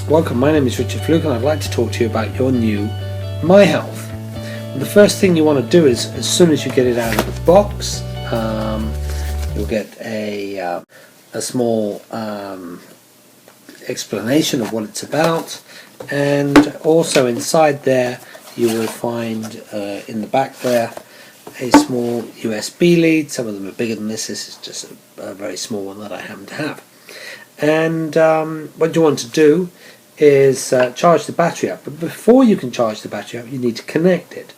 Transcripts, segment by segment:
Welcome, my name is Richard Flook and I'd like to talk to you about your new MiHealth. The first thing you want to do is, as soon as you get it out of the box, you'll get a small explanation of what it's about, and also inside there you will find in the back there a small USB lead. Some of them are bigger than this. This is just a very small one that I happen to have. And what you want to do is charge the battery up. But before you can charge the battery up, you need to connect it.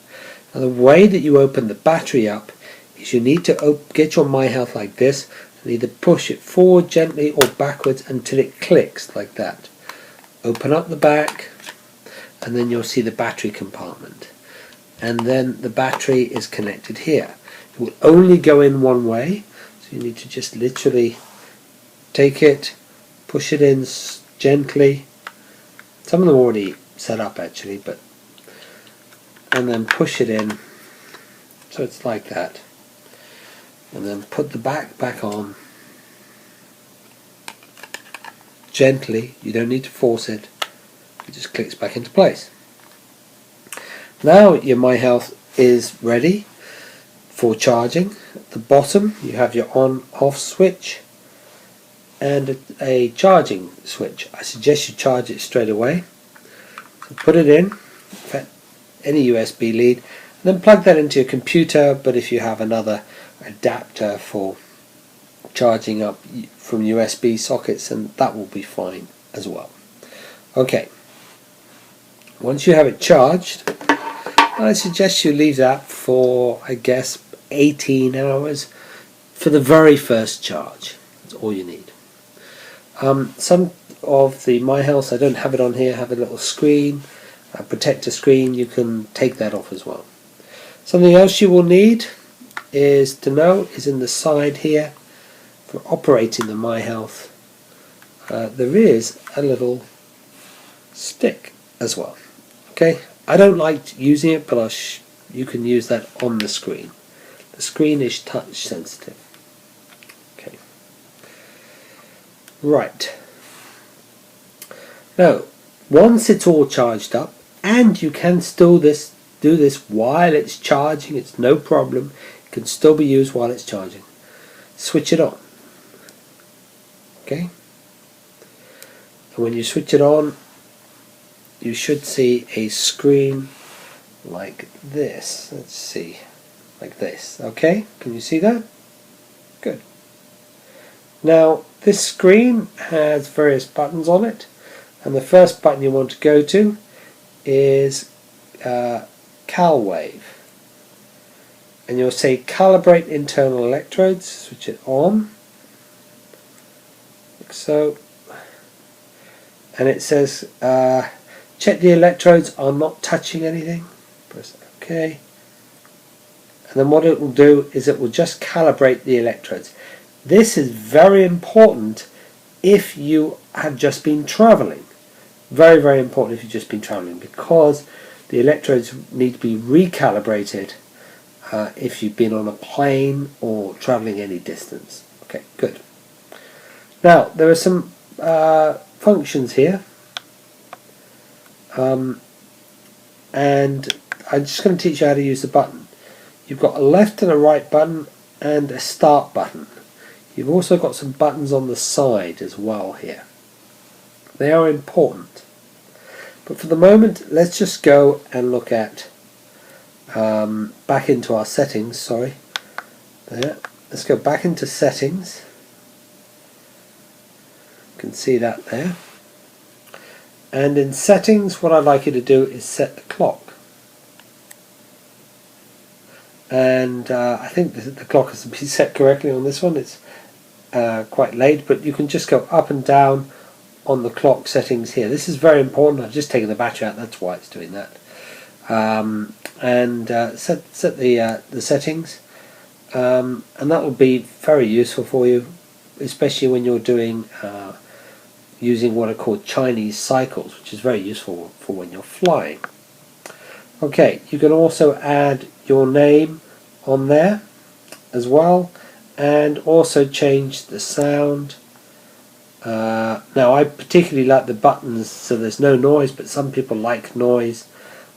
Now, the way that you open the battery up is you need to get your MiHealth like this, and either push it forward gently or backwards until it clicks like that. Open up the back, and then you'll see the battery compartment. And then the battery is connected here. It will only go in one way, so you need to just literally take it, push it in gently. Some of them are already set up actually, and then push it in so it's like that, and then put the back on gently. You don't need to force it, it just clicks back into place. Now your MiHealth is ready for charging. At the bottom you have your on-off switch and a charging switch. I suggest you charge it straight away. So put it in, any USB lead, and then plug that into your computer, but if you have another adapter for charging up from USB sockets, then that will be fine as well. Okay, once you have it charged, I suggest you leave that for, I guess, 18 hours for the very first charge. That's all you need. Some of the MiHealth, I don't have it on here, have a little screen, a protector screen. You can take that off as well. Something else you will need is in the side here for operating the MiHealth. There is a little stick as well. Okay, I don't like using it, but you can use that on the screen. The screen is touch sensitive. Okay. Right. Now, once it's all charged up, and you can still do this while it's charging, it's no problem. It can still be used while it's charging. Switch it on. Okay? And when you switch it on, you should see a screen like this. Let's see. Like this. Okay? Can you see that? Good. Now, this screen has various buttons on it, and the first button you want to go to is CalWave, and you'll say calibrate internal electrodes. Switch it on like so, and it says check the electrodes are not touching anything. Press OK, and then what it will do is it will just calibrate the electrodes. This is very important if you have just been traveling. Very, very important if you've just been traveling, because the electrodes need to be recalibrated if you've been on a plane or traveling any distance. Okay, good. Now, there are some functions here, and I'm just going to teach you how to use the button. You've got a left and a right button and a start button. You've also got some buttons on the side as well here. They are important. But for the moment, let's just go and look at back into our settings. Sorry. There. Let's go back into settings. You can see that there. And in settings, what I'd like you to do is set the clock. And I think the clock has to be set correctly on this one. It's quite late, but you can just go up and down on the clock settings here. This is very important. I've just taken the battery out, that's why it's doing that. Set the settings, and that will be very useful for you, especially when you're doing using what are called Chinese cycles, which is very useful for when you're flying. Okay, you can also add your name on there as well, and also change the sound Now I particularly like the buttons so there's no noise, but some people like noise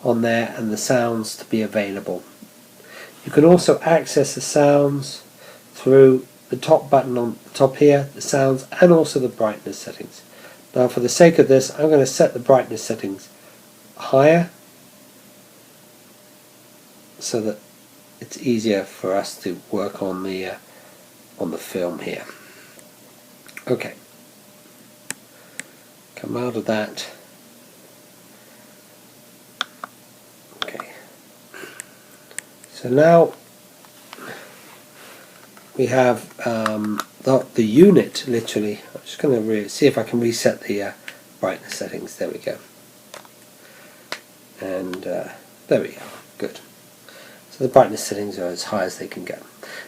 on there and the sounds to be available. You can also access the sounds through the top button on the top here, the sounds, and also the brightness settings. Now for the sake of this, I'm going to set the brightness settings higher so that it's easier for us to work on the film here. Okay, come out of that. Okay, so now we have the unit literally. I'm just going to see if I can reset the brightness settings. There we go. And there we go. Good. So the brightness settings are as high as they can go.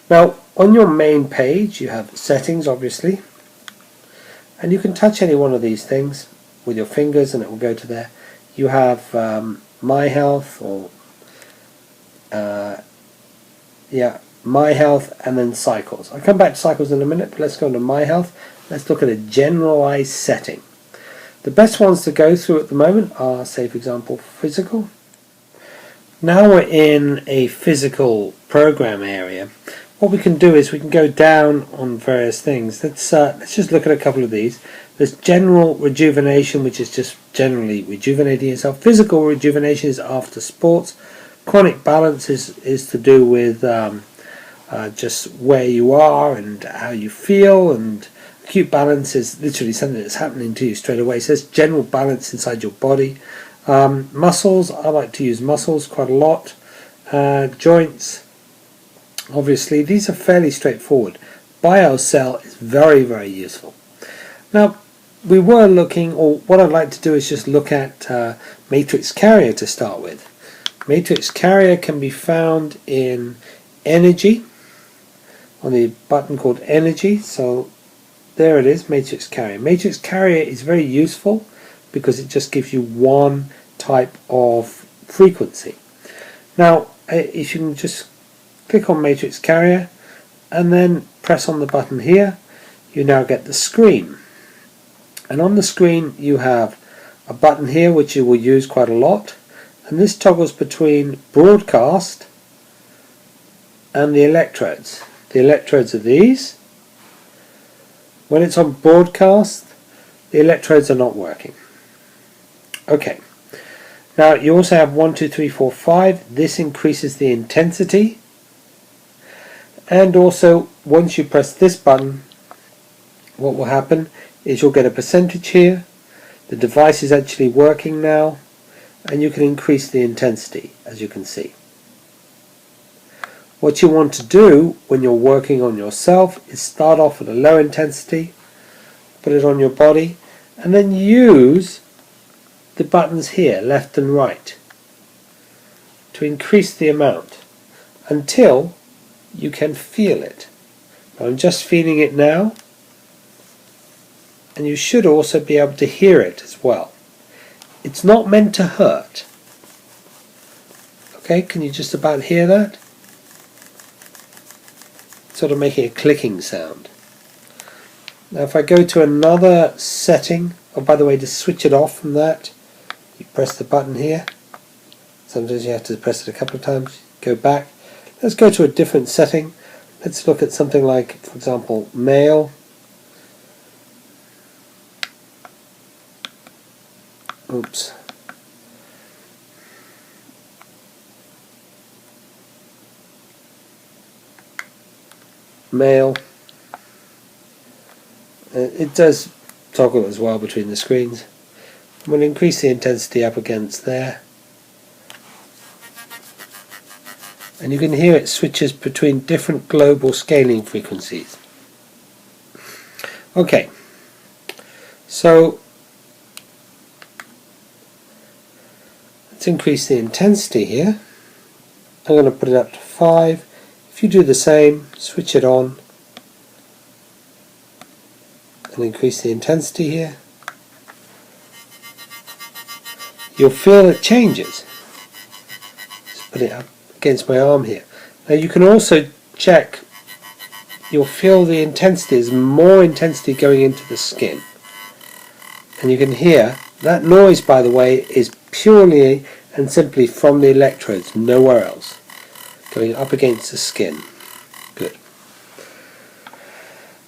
Now on your main page you have settings, obviously, and you can touch any one of these things with your fingers and it will go to there. You have MiHealth or MiHealth and then cycles. I'll come back to cycles in a minute, but let's go into MiHealth. Let's look at a generalized setting. The best ones to go through at the moment are, say for example, physical. Now we're in a physical program area. What we can do is we can go down on various things. Let's just look at a couple of these. There's general rejuvenation, which is just generally rejuvenating yourself. Physical rejuvenation is after sports. Chronic balance is to do with just where you are and how you feel, and acute balance is literally something that's happening to you straight away. So it's general balance inside your body. Muscles, I like to use muscles quite a lot. Joints, obviously, these are fairly straightforward. BioCell is very, very useful. Now, we were looking, or what I'd like to do is just look at matrix carrier to start with. Matrix carrier can be found in energy, on the button called energy. So there it is, matrix carrier. Matrix carrier is very useful because it just gives you one type of frequency. Now if you can just click on matrix carrier and then press on the button here, you now get the screen, and on the screen you have a button here which you will use quite a lot, and this toggles between broadcast and the electrodes. The electrodes are these. When it's on broadcast, the electrodes are not working. Okay, now you also have 1, 2, 3, 4, 5. This increases the intensity, and also once you press this button, what will happen is you'll get a percentage here. The device is actually working now, and you can increase the intensity, as you can see. What you want to do when you're working on yourself is start off at a low intensity, put it on your body, and then use the buttons here, left and right, to increase the amount until you can feel it. Now, I'm just feeling it now, and you should also be able to hear it as well. It's not meant to hurt. Okay, can you just about hear that? Sort of making a clicking sound. Now if I go to another setting, oh by the way, to switch it off from that, you press the button here. Sometimes you have to press it a couple of times. Go back. Let's go to a different setting. Let's look at something like, for example, male. Oops. Male. It does toggle as well between the screens. I'm going to increase the intensity up against there, and you can hear it switches between different global scaling frequencies. Okay, so let's increase the intensity here. I'm going to put it up to 5. If you do the same, switch it on and increase the intensity here, you'll feel it changes. Just put it up against my arm here. Now you can also check, you'll feel the intensity, there's more intensity going into the skin. And you can hear that noise, by the way, is purely and simply from the electrodes, nowhere else, going up against the skin. Good.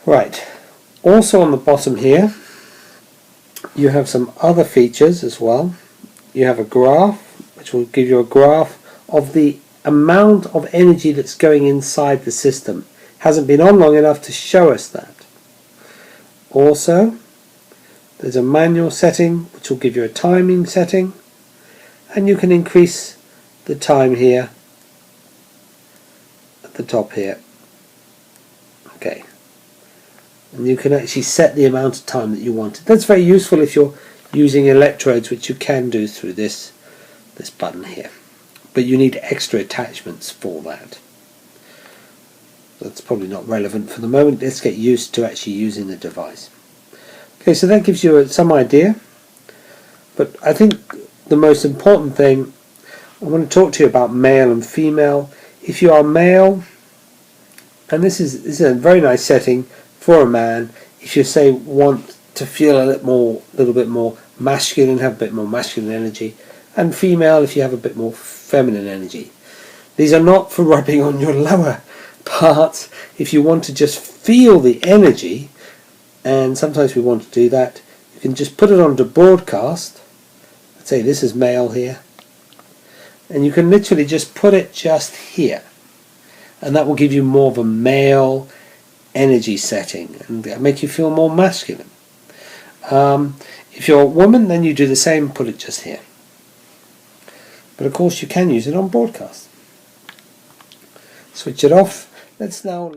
Right, also on the bottom here you have some other features as well. You have a graph which will give you a graph of the amount of energy that's going inside the system. Hasn't been on long enough to show us that. Also, there's a manual setting which will give you a timing setting, and you can increase the time here at the top here. Okay, and you can actually set the amount of time that you want. That's very useful if you're using electrodes, which you can do through this button here, but you need extra attachments for that. That's probably not relevant for the moment. Let's get used to actually using the device. Okay, so that gives you some idea, but I think the most important thing, I want to talk to you about male and female. If you are male, and this is a very nice setting for a man, if you say want to feel a little bit more masculine, have a bit more masculine energy, and female if you have a bit more feminine energy. These are not for rubbing on your lower parts. If you want to just feel the energy, and sometimes we want to do that, you can just put it onto broadcast. Let's say this is male here, and you can literally just put it just here, and that will give you more of a male energy setting and make you feel more masculine. If you're a woman, then you do the same, put it just here. But of course you can use it on broadcast. Switch it off. Let's now